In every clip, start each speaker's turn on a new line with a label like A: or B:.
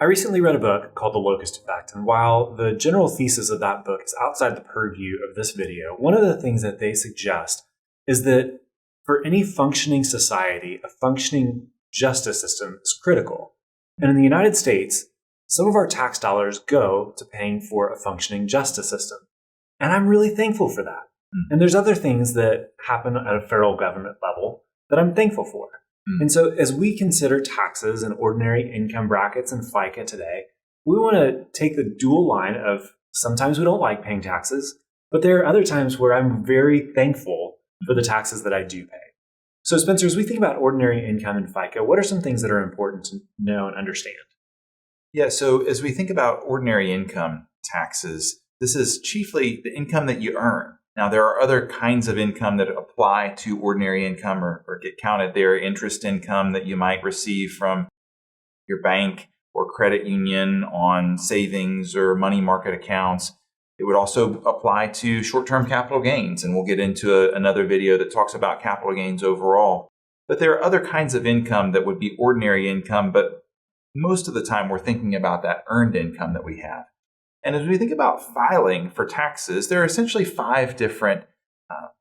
A: I recently read a book called The Locust Effect, and while the general thesis of that book is outside the purview of this video, one of the things that they suggest is that for any functioning society, a functioning justice system is critical. And in the United States, some of our tax dollars go to paying for a functioning justice system. And I'm really thankful for that. And there's other things that happen at a federal government level that I'm thankful for. And so as we consider taxes and ordinary income brackets and FICA today, we want to take the dual line of sometimes we don't like paying taxes, but there are other times where I'm very thankful for the taxes that I do pay. So Spencer, as we think about ordinary income and FICA, what are some things that are important to know and understand?
B: Yeah, so as we think about ordinary income taxes, this is chiefly the income that you earn. Now, there are other kinds of income that apply to ordinary income or get counted there. Interest income that you might receive from your bank or credit union on savings or money market accounts. It would also apply to short-term capital gains, and we'll get into another video that talks about capital gains overall. But there are other kinds of income that would be ordinary income, but most of the time we're thinking about that earned income that we have. And as we think about filing for taxes, there are essentially 5 different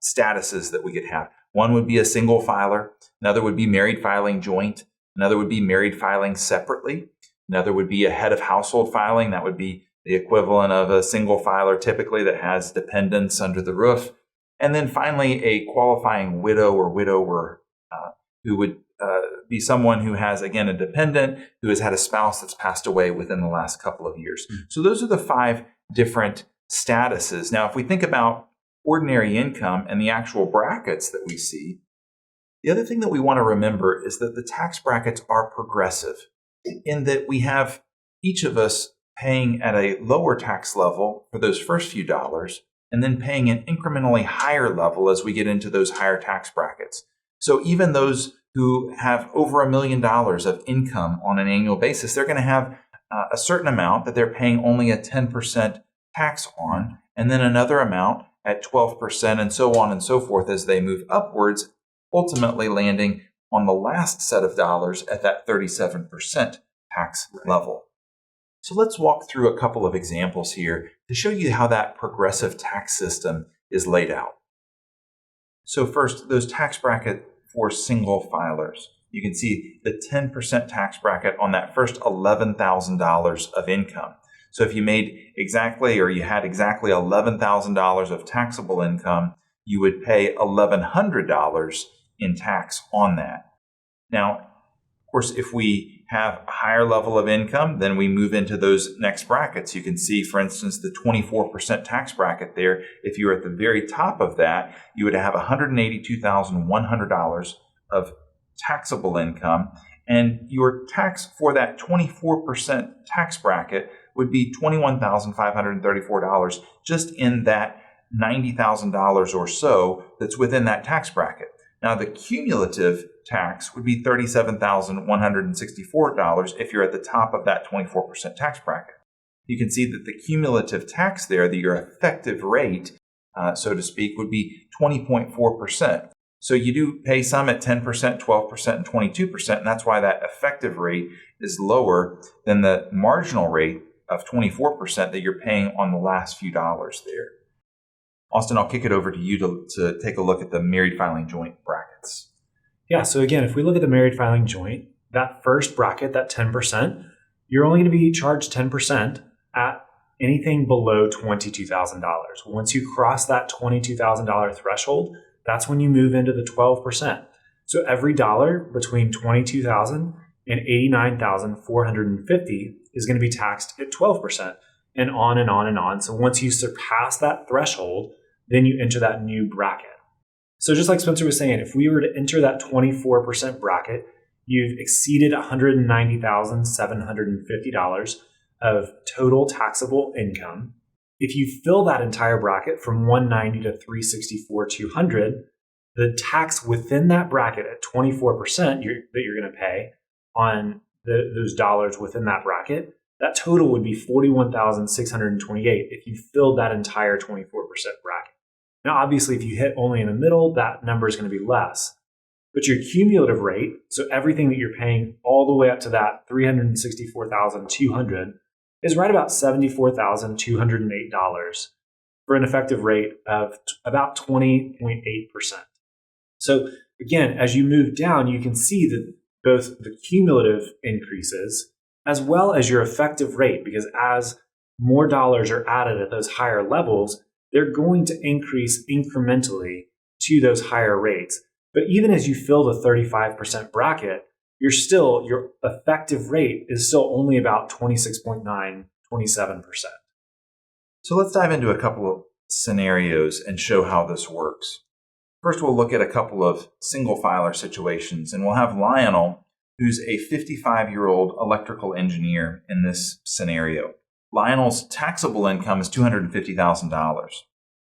B: statuses that we could have. One would be a single filer. Another would be married filing joint. Another would be married filing separately. Another would be a head of household filing. That would be the equivalent of a single filer typically that has dependents under the roof. And then finally, a qualifying widow or widower who would be someone who has, again, a dependent who has had a spouse that's passed away within the last couple of years. So those are the 5 different statuses. Now, if we think about ordinary income and the actual brackets that we see, the other thing that we want to remember is that the tax brackets are progressive in that we have each of us paying at a lower tax level for those first few dollars and then paying an incrementally higher level as we get into those higher tax brackets. So even those who have over $1 million of income on an annual basis, they're going to have a certain amount that they're paying only a 10% tax on, and then another amount at 12%, and so on and so forth as they move upwards, ultimately landing on the last set of dollars at that 37% tax level. So let's walk through a couple of examples here to show you how that progressive tax system is laid out. So first, those tax brackets for single filers. You can see the 10% tax bracket on that first $11,000 of income. So if you made exactly, or you had exactly $11,000 of taxable income, you would pay $1,100 in tax on that. Now, of course, if we have a higher level of income, then we move into those next brackets. You can see, for instance, the 24% tax bracket there. If you were at the very top of that, you would have $182,100 of taxable income, and your tax for that 24% tax bracket would be $21,534 just in that $90,000 or so that's within that tax bracket. Now, the cumulative tax would be $37,164 if you're at the top of that 24% tax bracket. You can see that the cumulative tax there, your effective rate, so to speak, would be 20.4%. So you do pay some at 10%, 12%, and 22%, and that's why that effective rate is lower than the marginal rate of 24% that you're paying on the last few dollars there. Austin, I'll kick it over to you to take a look at the married filing joint brackets.
A: Yeah, so again, if we look at the married filing joint, that first bracket, that 10%, you're only going to be charged 10% at anything below $22,000. Once you cross that $22,000 threshold, that's when you move into the 12%. So every dollar between $22,000 and $89,450 is going to be taxed at 12%, and on and on and on. So once you surpass that threshold, then you enter that new bracket. So just like Spencer was saying, if we were to enter that 24% bracket, you've exceeded $190,750 of total taxable income. If you fill that entire bracket from $190,000 to $364,200, the tax within that bracket at 24% that you're going to pay on those dollars within that bracket, that total would be $41,628 if you filled that entire 24% bracket. Now, obviously, if you hit only in the middle, that number is going to be less. But your cumulative rate, so everything that you're paying all the way up to that $364,200, is right about $74,208 for an effective rate of about 20.8%. So again, as you move down, you can see that both the cumulative increases as well as your effective rate, because as more dollars are added at those higher levels, they're going to increase incrementally to those higher rates. But even as you fill the 35% bracket, your effective rate is still only about 26.9, 27%.
B: So let's dive into a couple of scenarios and show how this works. First, we'll look at a couple of single filer situations, and we'll have Lionel, who's a 55-year-old electrical engineer in this scenario. Lionel's taxable income is $250,000.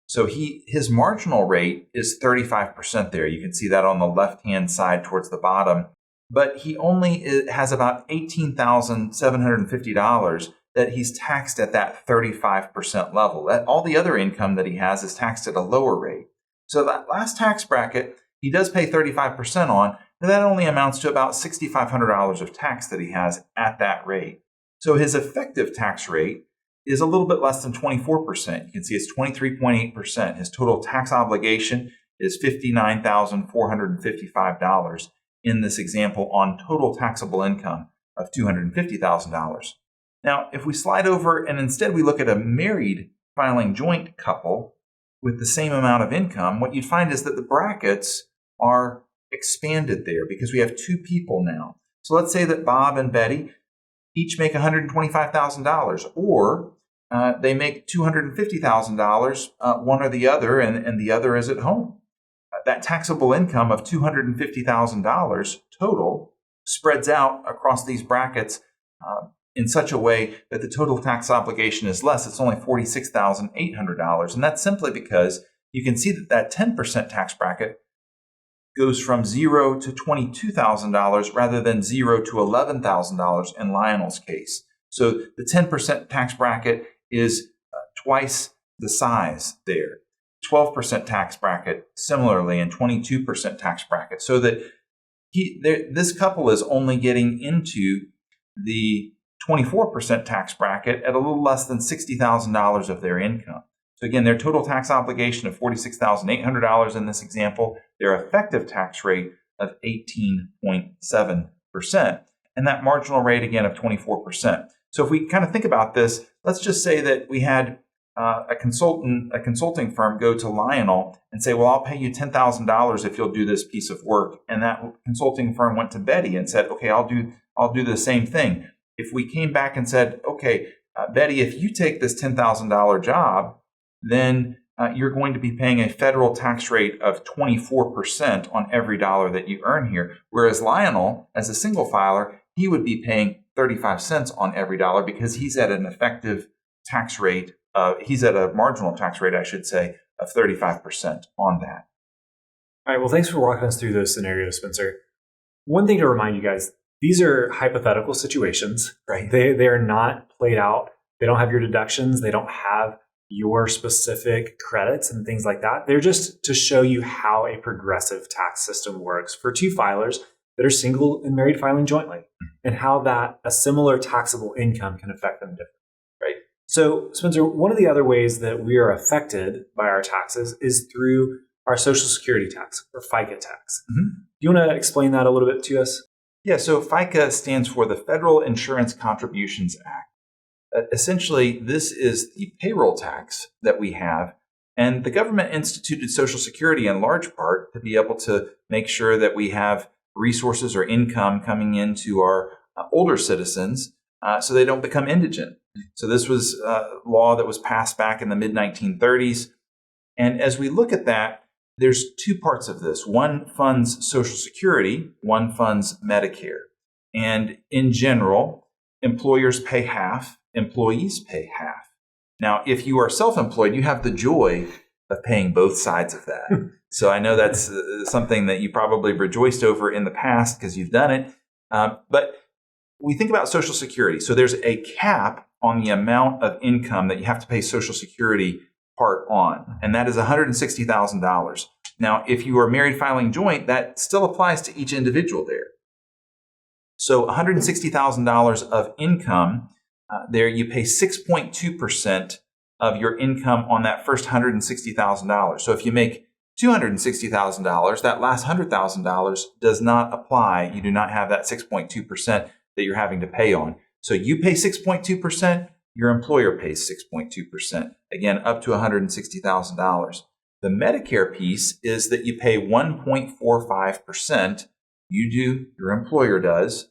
B: So his marginal rate is 35% there. You can see that on the left-hand side towards the bottom. But he only has about $18,750 that he's taxed at that 35% level. All the other income that he has is taxed at a lower rate. So that last tax bracket, he does pay 35% on, and that only amounts to about $6,500 of tax that he has at that rate. So his effective tax rate is a little bit less than 24%. You can see it's 23.8%. His total tax obligation is $59,455 in this example on total taxable income of $250,000. Now, if we slide over and instead we look at a married filing joint couple with the same amount of income, what you'd find is that the brackets are expanded there because we have two people now. So let's say that Bob and Betty each make $125,000, or they make $250,000, one or the other, and the other is at home. That taxable income of $250,000 total spreads out across these brackets in such a way that the total tax obligation is less. It's only $46,800. And that's simply because you can see that 10% tax bracket goes from $0 to $22,000 rather than $0 to $11,000 in Lionel's case. So the 10% tax bracket is twice the size there. 12% tax bracket similarly, and 22% tax bracket. So that this couple is only getting into the 24% tax bracket at a little less than $60,000 of their income. So again, their total tax obligation of $46,800 in this example, their effective tax rate of 18.7%, and that marginal rate again of 24%. So if we kind of think about this, let's just say that we had a consulting firm go to Lionel and say, well, I'll pay you $10,000 if you'll do this piece of work. And that consulting firm went to Betty and said, okay, I'll do the same thing. If we came back and said, okay, Betty, if you take this $10,000 job, then you're going to be paying a federal tax rate of 24% on every dollar that you earn here. Whereas Lionel, as a single filer, he would be paying 35 cents on every dollar because he's at an effective tax rate. He's at a marginal tax rate, I should say, of 35% on that.
A: All right. Well, thanks for walking us through those scenarios, Spencer. One thing to remind you guys, these are hypothetical situations.
B: Right.
A: They're not played out. They don't have your deductions. They don't have your specific credits and things like that. They're just to show you how a progressive tax system works for two filers that are single and married filing jointly, and how that a similar taxable income can affect them differently.
B: Right.
A: So, Spencer, one of the other ways that we are affected by our taxes is through our Social Security tax, or FICA tax.
B: Mm-hmm.
A: Do you want to explain that a little bit to us?
B: Yeah, so FICA stands for the Federal Insurance Contributions Act. Essentially, this is the payroll tax that we have, and the government instituted Social Security in large part to be able to make sure that we have resources or income coming into our older citizens so they don't become indigent. So this was a law that was passed back in the mid-1930s. And as we look at that, there's two parts of this. One funds Social Security, one funds Medicare. And in general, employers pay half, employees pay half. Now, if you are self-employed, you have the joy of paying both sides of that. So I know that's something that you probably rejoiced over in the past because you've done it. But we think about Social Security. So there's a cap on the amount of income that you have to pay Social Security part on, and that is $160,000. Now, if you are married filing joint, that still applies to each individual there. So $160,000 of income, there you pay 6.2% of your income on that first $160,000. So if you make $260,000, that last $100,000 does not apply. You do not have that 6.2% that you're having to pay on. So you pay 6.2%, your employer pays 6.2%, again, up to $160,000. The Medicare piece is that you pay 1.45%. You do, your employer does,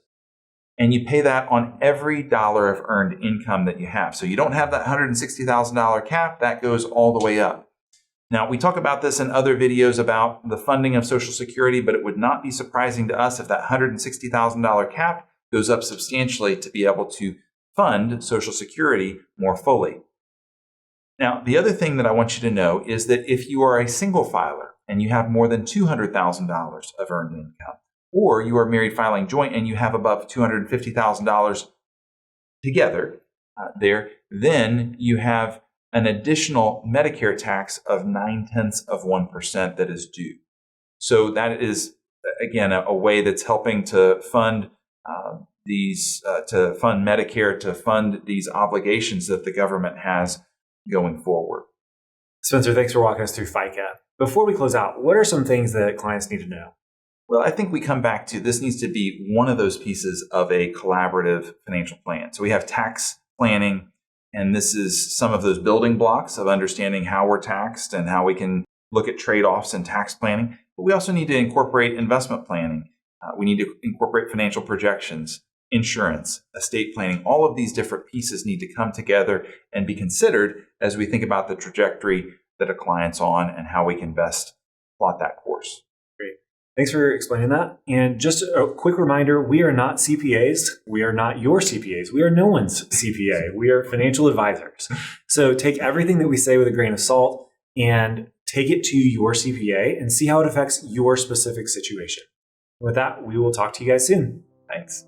B: and you pay that on every dollar of earned income that you have. So you don't have that $160,000 cap, that goes all the way up. Now, we talk about this in other videos about the funding of Social Security, but it would not be surprising to us if that $160,000 cap goes up substantially to be able to fund Social Security more fully. Now, the other thing that I want you to know is that if you are a single filer and you have more than $200,000 of earned income, or you are married filing joint and you have above $250,000 together then you have an additional Medicare tax of 0.9% that is due. So that is, again, a way that's helping to fund to fund Medicare, to fund these obligations that the government has going forward.
A: Spencer, thanks for walking us through FICA. Before we close out, what are some things that clients need to know?
B: Well, I think we come back to this needs to be one of those pieces of a collaborative financial plan. So we have tax planning, and this is some of those building blocks of understanding how we're taxed and how we can look at trade-offs in tax planning. But we also need to incorporate investment planning. We need to incorporate financial projections, insurance, estate planning. All of these different pieces need to come together and be considered as we think about the trajectory that a client's on and how we can best plot that course.
A: Great. Thanks for explaining that. And just a quick reminder, we are not CPAs. We are not your CPAs. We are no one's CPA. We are financial advisors. So take everything that we say with a grain of salt and take it to your CPA and see how it affects your specific situation. With that, we will talk to you guys soon. Thanks.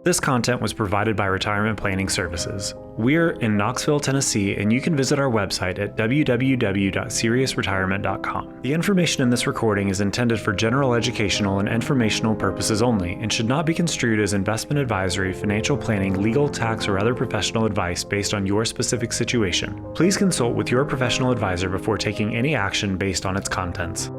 A: This content was provided by Retirement Planning Services. We're in Knoxville, Tennessee, and you can visit our website at www.seriousretirement.com. The information in this recording is intended for general educational and informational purposes only and should not be construed as investment advisory, financial planning, legal, tax, or other professional advice based on your specific situation. Please consult with your professional advisor before taking any action based on its contents.